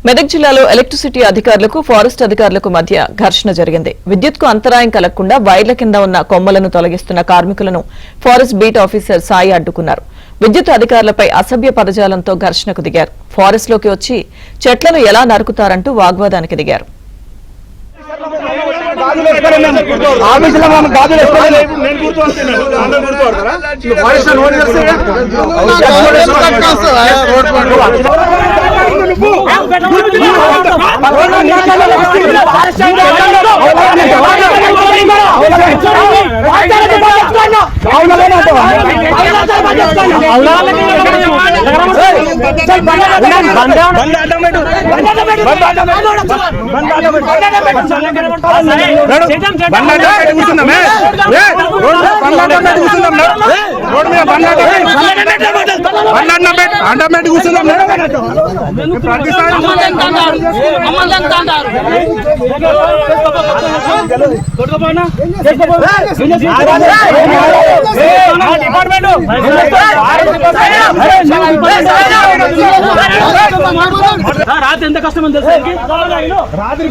మెదక్ జిల్లాలో ఎలక్ట్రిసిటీ అధికారులకు ఫారెస్ట్ అధికారులకు మధ్య ఘర్షణ జరిగింది. విద్యుత్కు అంతరాయం కలగకుండా వైర్ల కింద ఉన్న కొమ్మలను తొలగిస్తున్న కార్మికులను ఫారెస్ట్ బీట్ ఆఫీసర్ సాయి అడ్డుకున్నారు. విద్యుత్ అధికారులపై అసభ్య పదజాలంతో ఘర్షణకు దిగారు. ఫారెస్ట్ లోకి వచ్చి చెట్లను ఎలా నరుకుతారంటూ వాగ్వాదానికి దిగారు. రాత్రి ఎంత కష్టం రాత్రి